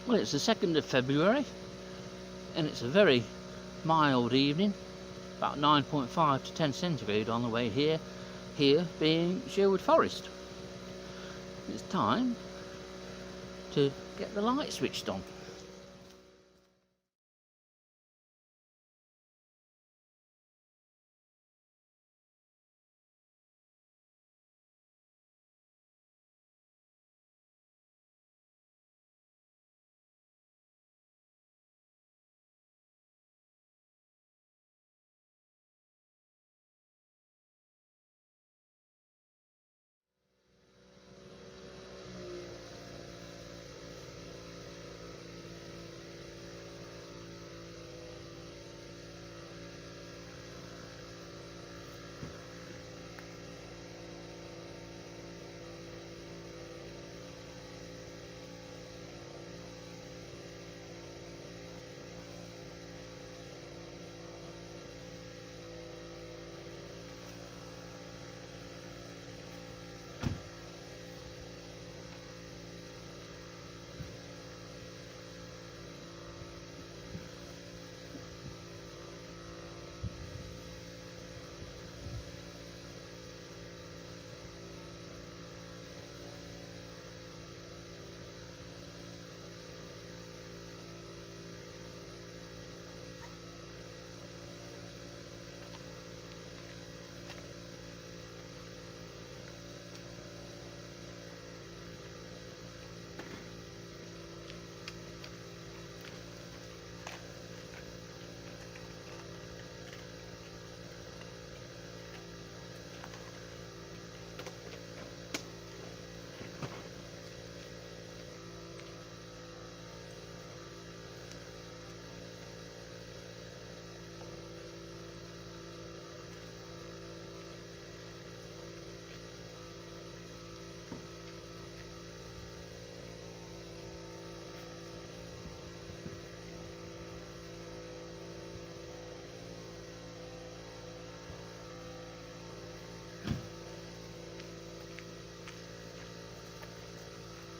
Well, it's the 2nd of February and it's a very mild evening, about 9.5 to 10 centigrade on the way here being Sherwood Forest. It's time to get the light switched on.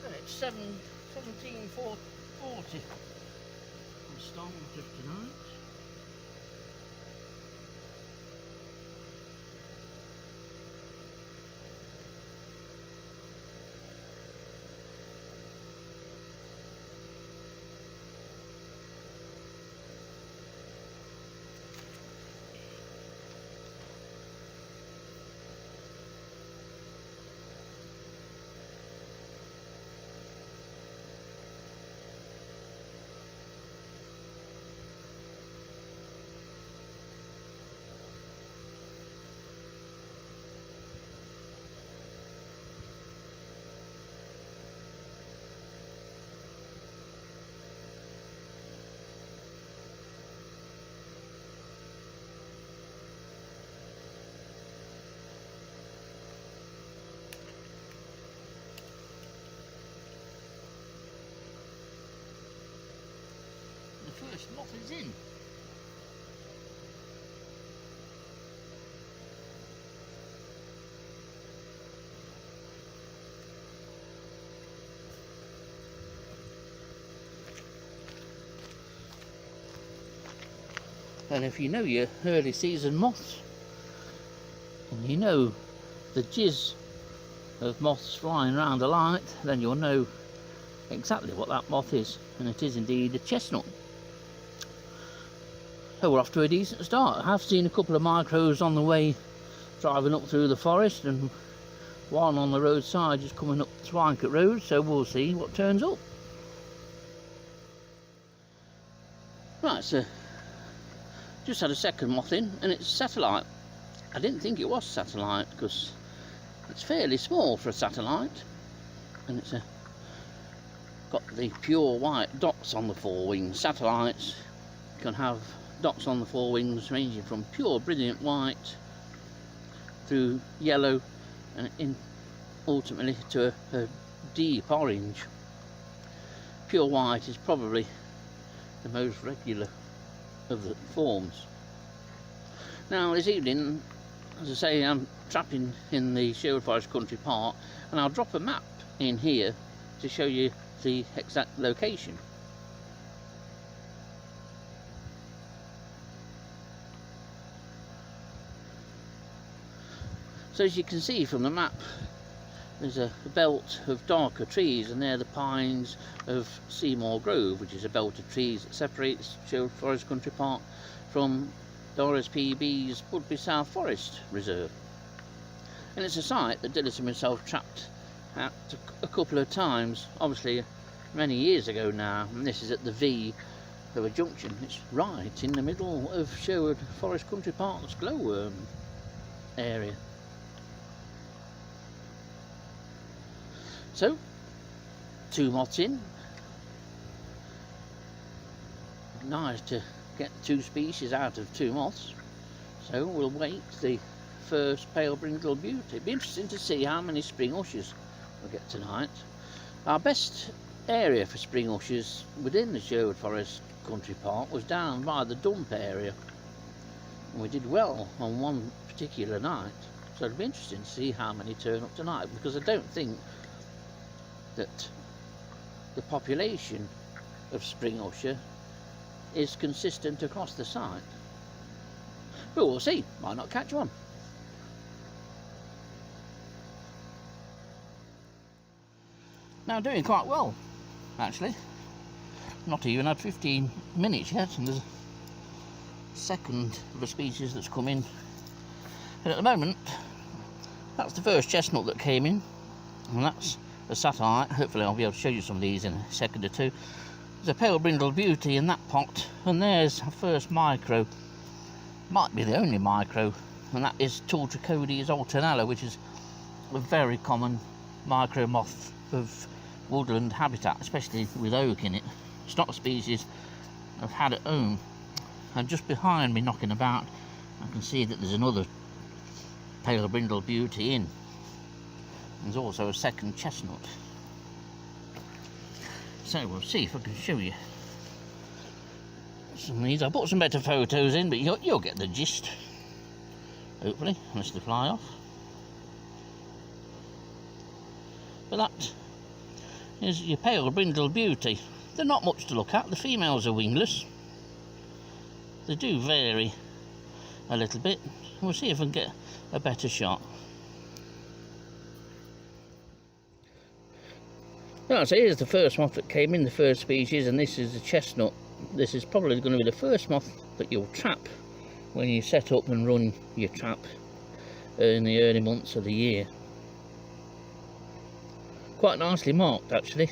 It's 17:40 on start of tonight. The first moth is in. And if you know your early season moths, and you know the jizz of moths flying around the light, then you'll know exactly what that moth is, and it is indeed a chestnut. So we're off to a decent start. I have seen a couple of micros on the way driving up through the forest, and one on the roadside just coming up Twinkett Road, so we'll see what turns up. Right, so just had a second moth in, and it's satellite. I didn't think it was satellite because it's fairly small for a satellite, and it's got the pure white dots on the forewings. Satellites can have dots on the forewings ranging from pure brilliant white through yellow and ultimately to a deep orange. Pure white is probably the most regular of the forms. Now this evening, as I say, I'm trapping in the Sherwood Forest Country Park, and I'll drop a map in here to show you the exact location. So as you can see from the map, there's a belt of darker trees, and they're the pines of Seymour Grove, which is a belt of trees that separates Sherwood Forest Country Park from the RSPB's Budby South Forest Reserve. And it's a site that Dillis and myself trapped at a couple of times, obviously many years ago now, and this is at the V of a junction. It's right in the middle of Sherwood Forest Country Park's glowworm area. So, 2 moths in. Nice to get 2 species out of 2 moths. So we'll wait the first pale brindled beauty. It'll be interesting to see how many spring ushers we'll get tonight. Our best area for spring ushers within the Sherwood Forest Country Park was down by the dump area. And we did well on one particular night. So it'll be interesting to see how many turn up tonight, because I don't think that the population of spring usher is consistent across the site. But we'll see, might not catch one. Now doing quite well, actually. Not even had 15 minutes yet, and there's a second of a species that's come in. And at the moment, that's the first chestnut that came in, and that's a satellite. Hopefully I'll be able to show you some of these in a second or two. There's a pale brindled beauty in that pot, and there's a first micro, might be the only micro, and that is Tultricodes alternella, which is a very common micro moth of woodland habitat, especially with oak in it. It's not a species I've had at home. And just behind me knocking about, I can see that there's another pale brindled beauty in. There's also a second chestnut. So we'll see if I can show you some of these. I'll put some better photos in, but you'll get the gist, hopefully, unless they fly off. But that is your pale brindled beauty. They're not much to look at. The females are wingless. They do vary a little bit. We'll see if I can get a better shot. Right, so here's the first moth that came in, the first species, and this is a chestnut. This is probably going to be the first moth that you'll trap when you set up and run your trap in the early months of the year. Quite nicely marked, actually,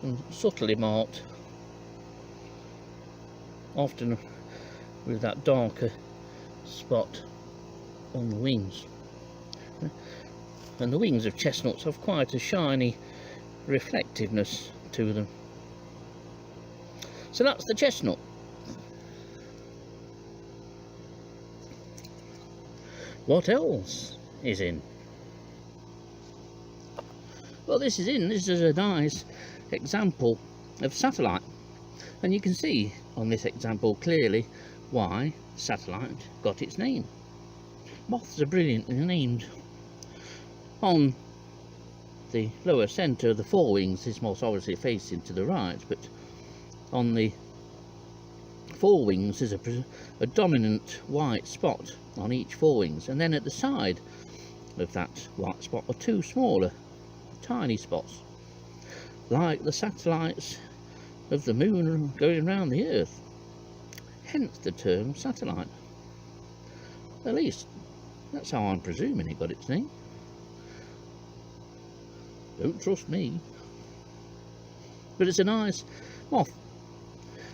and subtly marked, often with that darker spot on the wings. And the wings of chestnuts have quite a shiny reflectiveness to them. So that's the chestnut. What else is in? Well, this is a nice example of satellite, and you can see on this example clearly why satellite got its name. Moths are brilliantly named. On the lower centre of the forewings, this moth obviously facing to the right, but on the forewings there's a dominant white spot on each forewings, and then at the side of that white spot are 2 smaller tiny spots, like the satellites of the moon going around the earth, hence the term satellite. At least that's how I'm presuming it got its name. Don't trust me. But it's a nice moth,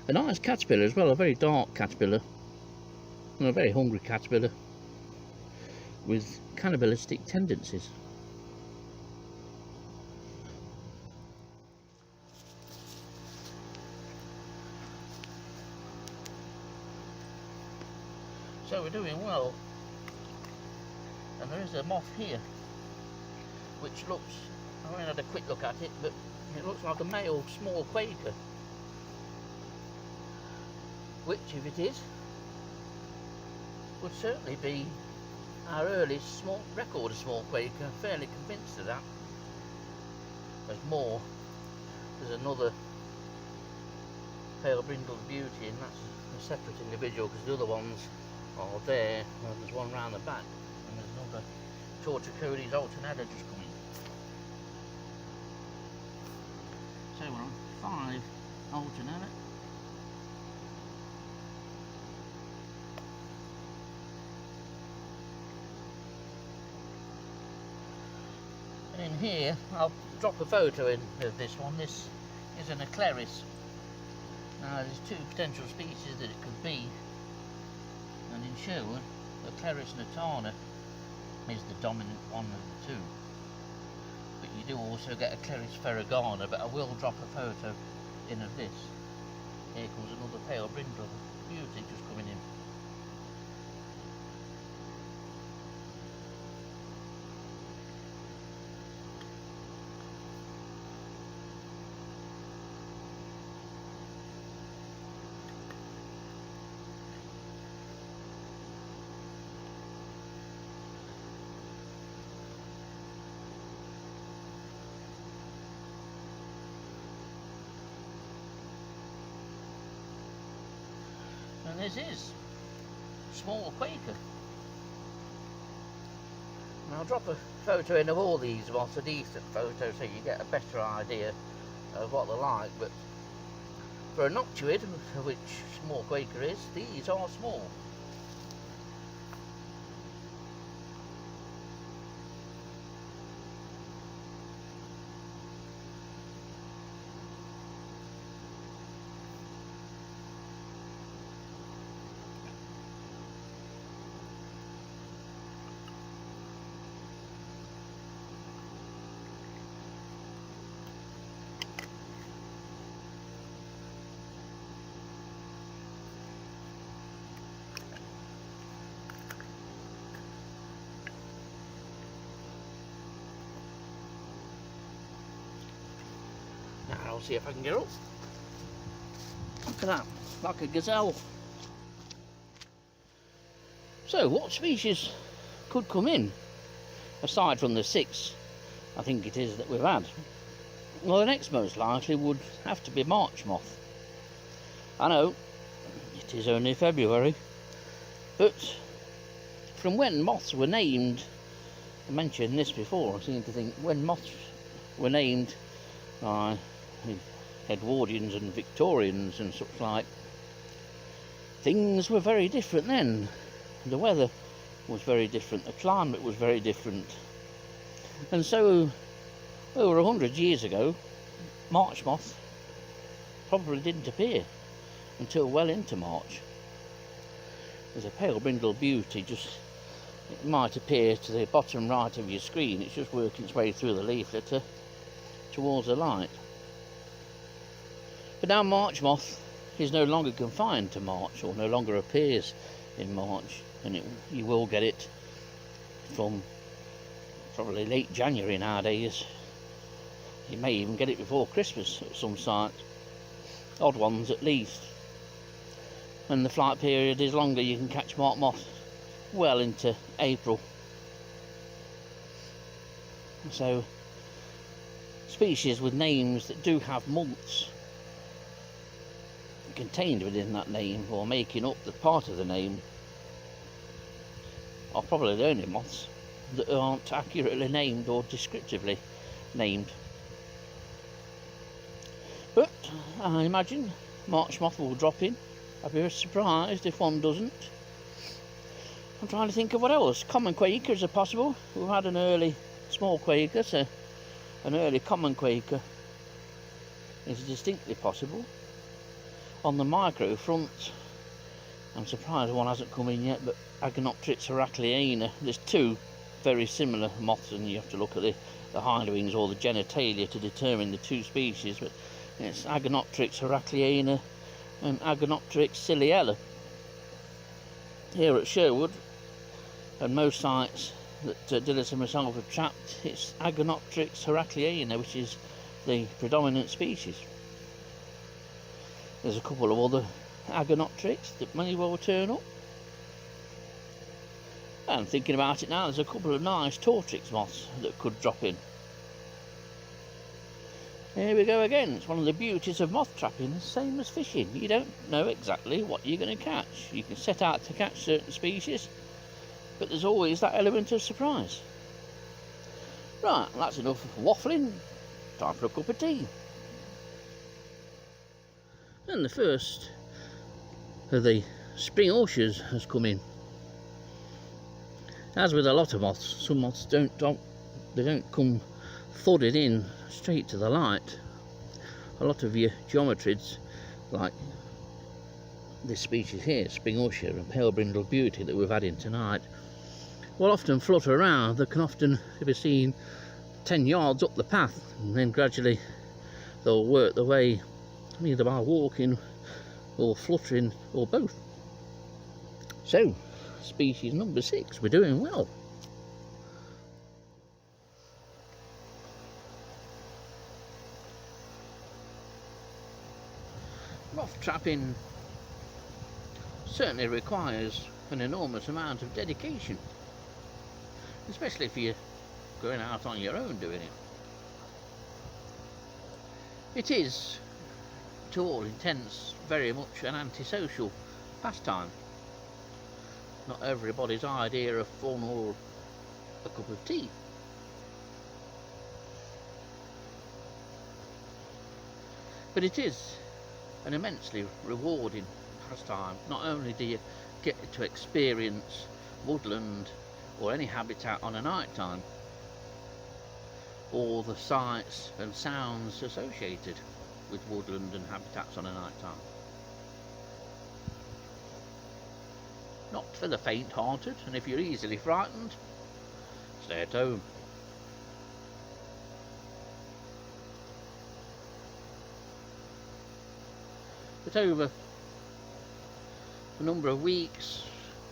a nice caterpillar as well, a very dark caterpillar, and a very hungry caterpillar with cannibalistic tendencies. So we're doing well, and there is a moth here which looks, I haven't had a quick look at it, but it looks like a male small quaker, which, if it is, would certainly be our earliest record of small quaker. I'm fairly convinced of that. There's another pale brindled beauty, and that's a separate individual, because the other ones are there. There's one round the back, and there's another Torticolis alternata just coming. So we're on 5 alternata. And in here, I'll drop a photo in of this one. This is an Eclaris. Now there's 2 potential species that it could be, and in Sherwood, Eclaris natana is the dominant one of the 2. But you do also get Eclaris ferragana, but I will drop a photo in of this. Here comes another pale brindled beauty just coming in. And this is Small Quaker. And I'll drop a photo in of all these moths, a decent photo, so you get a better idea of what they're like. But for a noctuid, which Small Quaker is, these are small. Now I'll see if I can get up. Look at that, like a gazelle. So what species could come in, aside from the 6 I think it is that we've had? Well, the next most likely would have to be March moth. I know, it is only February, but from when moths were named, I mentioned this before, I seem to think when moths were named by the Edwardians and Victorians and such like, things were very different then. The weather was very different, the climate was very different. And so, over 100 years ago, March moth probably didn't appear until well into March. There's a pale brindled beauty, just, it might appear to the bottom right of your screen, it's just working its way through the leaflet towards the light. But now March moth is no longer confined to March, or no longer appears in March, and you will get it from probably late January nowadays. You may even get it before Christmas at some sites, odd ones at least. When the flight period is longer, you can catch March moth well into April. So species with names that do have months contained within that name, or making up the part of the name, are probably the only moths that aren't accurately named or descriptively named. But I imagine March moth will drop in. I'd be surprised if one doesn't. I'm trying to think of what else. Common quakers are possible. We've had an early small quaker, so an early common quaker is distinctly possible. On the micro front, I'm surprised one hasn't come in yet, but Agonopteryx heracleana, there's 2 very similar moths, and you have to look at the hind wings or the genitalia to determine the 2 species, but it's Agonopteryx heracleana and Agonopteryx ciliella. Here at Sherwood, and most sites that Dillis and myself have trapped, it's Agonopteryx heracleana which is the predominant species. There's a couple of other Agonopteryx that may well turn up. And thinking about it now, there's a couple of nice Tortrix moths that could drop in. Here we go again. It's one of the beauties of moth trapping, same as fishing. You don't know exactly what you're going to catch. You can set out to catch certain species, but there's always that element of surprise. Right, that's enough waffling. Time for a cup of tea. And the first of the spring ushers has come in. As with a lot of moths, some moths don't come thudded in straight to the light. A lot of your geometrids, like this species here, spring usher and pale brindled beauty that we've had in tonight, will often flutter around. They can often be seen 10 yards up the path, and then gradually they'll work their way either by walking or fluttering or both. So, species number 6, we're doing well. Moth trapping certainly requires an enormous amount of dedication, especially if you're going out on your own doing it. It is, to all intents, very much an antisocial pastime. Not everybody's idea of fun or a cup of tea. But it is an immensely rewarding pastime. Not only do you get to experience woodland or any habitat on a night time, all the sights and sounds associated with woodland and habitats on a night time. Not for the faint-hearted, and if you're easily frightened, stay at home. But over a number of weeks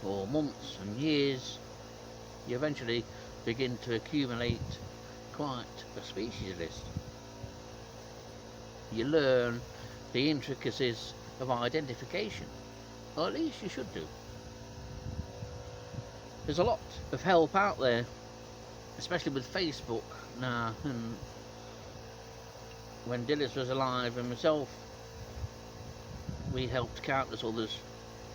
or months and years, you eventually begin to accumulate quite a species list. You learn the intricacies of identification, or at least you should do. There's a lot of help out there, especially with Facebook now, and when Dillis was alive and myself, we helped countless others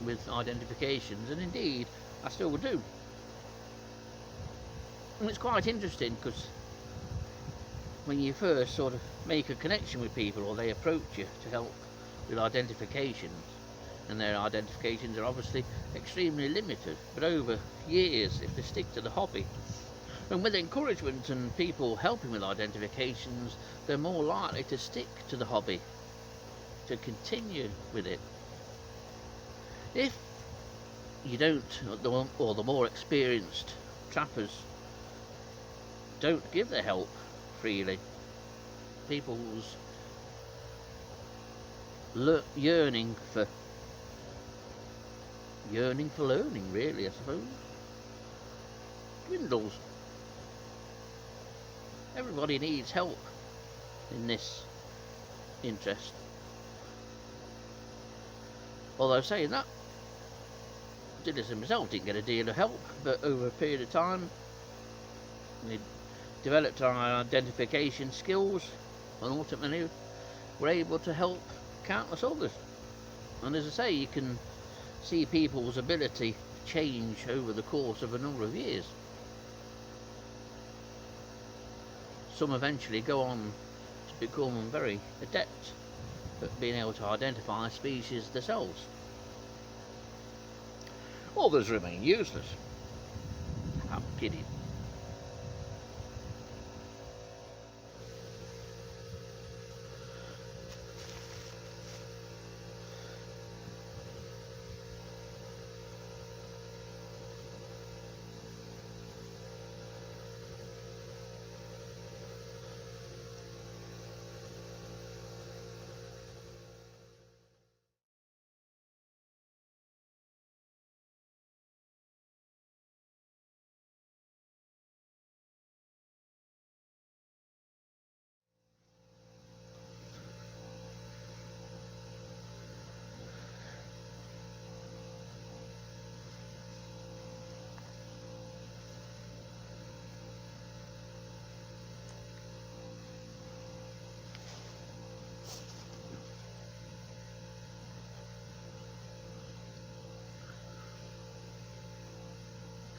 with identifications, and indeed I still would do. And it's quite interesting because when you first sort of make a connection with people, or they approach you to help with identifications, and their identifications are obviously extremely limited, but over years, if they stick to the hobby, and with encouragement and people helping with identifications, they're more likely to stick to the hobby, to continue with it. If you don't, or the more experienced trappers don't give their help freely, people's yearning for learning, really, I suppose, dwindles. Everybody needs help in this interest. Although saying that, Dillis himself didn't get a deal of help, but over a period of time we developed our identification skills and ultimately were able to help countless others. And as I say, you can see people's ability change over the course of a number of years. Some eventually go on to become very adept at being able to identify species themselves. Others remain useless. I'm kidding.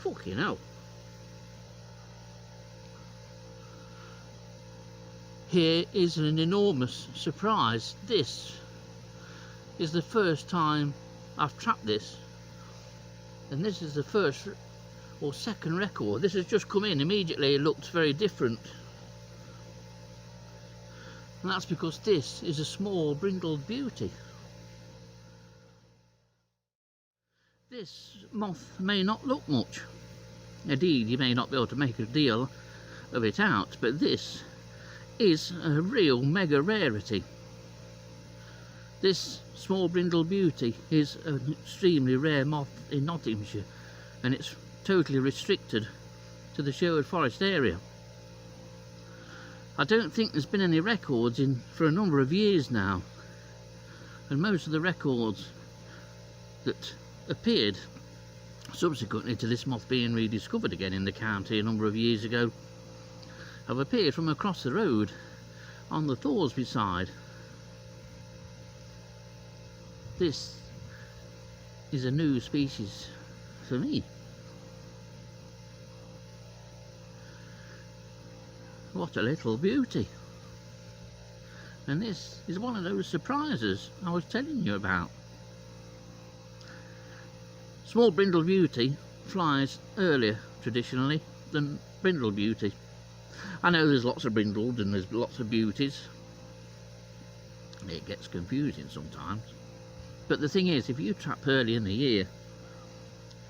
Fucking hell. here is an enormous surprise. This is the first time I've trapped this, and this is the first or second record. This has just come in immediately. It looked very different, and that's because this is a Small Brindled Beauty. This moth may not look much, indeed you may not be able to make a deal of it out, but this is a real mega rarity. This Small Brindled Beauty is an extremely rare moth in Nottinghamshire, and it's totally restricted to the Sherwood forest area. I don't think there's been any records in for a number of years now, and most of the records that appeared subsequently to this moth being rediscovered again in the county a number of years ago have appeared from across the road on the Thorsby side. This is a new species for me. What a little beauty. And this is one of those surprises I was telling you about. Small Brindled Beauty flies earlier traditionally than Brindled Beauty. I know there's lots of brindled and there's lots of beauties. It gets confusing sometimes. But the thing is, if you trap early in the year,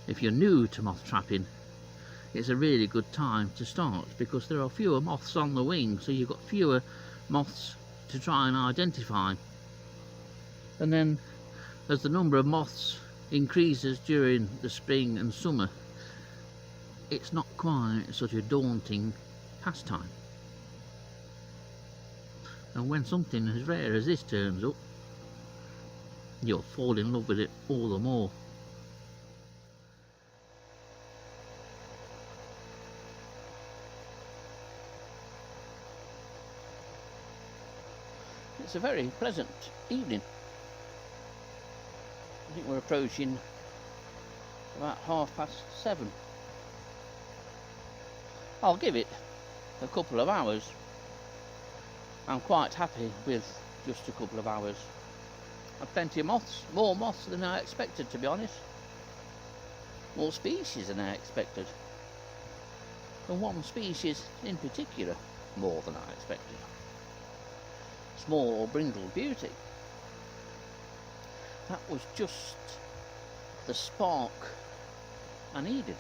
if you're new to moth trapping, it's a really good time to start, because there are fewer moths on the wing, so you've got fewer moths to try and identify. And then as the number of moths increases during the spring and summer, it's not quite such a daunting pastime. And when something as rare as this turns up, you'll fall in love with it all the more. It's a very pleasant evening. I think we're approaching about 7:30. I'll give it a couple of hours. I'm quite happy with just a couple of hours. I've plenty of moths, more moths than I expected, to be honest. More species than I expected. And one species in particular, more than I expected. Small Brindled Beauty. That was just the spark I needed.